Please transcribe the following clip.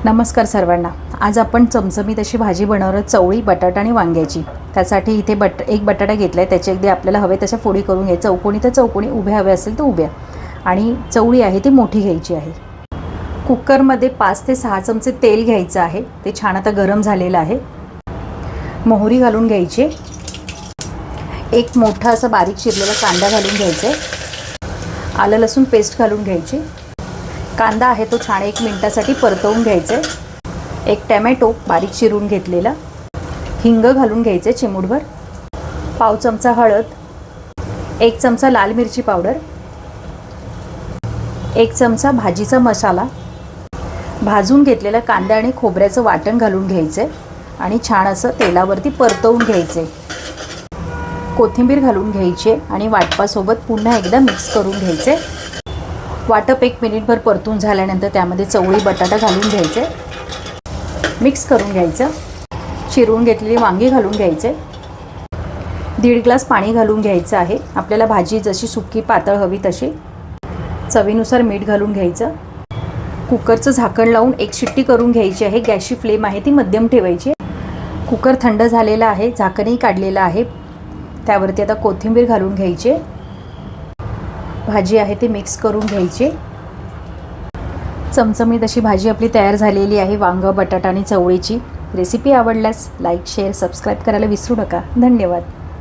नमस्कार सर्वांना। आज आपण चमचमीत अशी भाजी बनवणार आहोत, चवळी बटाटा आणि वांग्याची। त्यासाठी इथे एक बटाटा घेतलाय, त्याचे अगदी आपल्याला हवे तशा फोडी करून घ्यायचं, चौकोनी तर चौकोनी, उभ्या हवे असेल तर उभ्या। आणि चवळी आहे ती मोठी घ्यायची आहे। कुकरमध्ये 5 ते 6 चमचे तेल घ्यायचं आहे, ते छान आता गरम झालेलं आहे। मोहरी घालून घ्यायची, एक मोठा असा बारीक चिरलेला कांदा घालून घ्यायचा, आलं लसूण पेस्ट घालून घ्यायची। कांदा आहे तो छान 1 मिनिटासाठी परतवून घ्यायचा। एक टोमॅटो बारीक चिरून घेतलेला, हिंग घालून घ्यायचे चिमूटभर, पाव चमचा हळद, 1 चमचा लाल मिरची पावडर, 1 चमचा भाजीचा मसाला, भाजून घेतलेला कांदा आणि खोबऱ्याचं वाटण घालून घ्यायचे आणि छान असं तेलावरती परतवून घ्यायचे। कोथिंबीर घालून घ्यायची आणि वाटपासोबत पुन्हा एकदा मिक्स करून घ्यायचे। वाटप 1 मिनिटभर परतून झाल्यानंतर त्यामध्ये चवळी बटाटा घालून घ्यायचे, मिक्स करून घ्यायचं। चिरून घेतलेली वांगी घालून घ्यायचे, 1.5 ग्लास पाणी घालून घ्यायचं आहे। आपल्याला भाजी जशी सुकी पातळ हवी तशी। चवीनुसार मीठ घालून घ्यायचं। कुकरचं झाकण लावून 1 शिट्टी करून घ्यायची आहे। गॅसची फ्लेम आहे ती मध्यम ठेवायची। कुकर थंड झालेला आहे, झाकणही काढलेलं आहे। त्यावरती आता कोथिंबीर घालून घ्यायची, भाजी आहे ती मिक्स करून घ्यायची। चमचमीत अशी भाजी आपली तयार झालेली आहे, वांग बटाटा आणि चवळीची। रेसिपी आवडल्यास लाईक शेअर सबस्क्राईब करायला विसरू नका। धन्यवाद।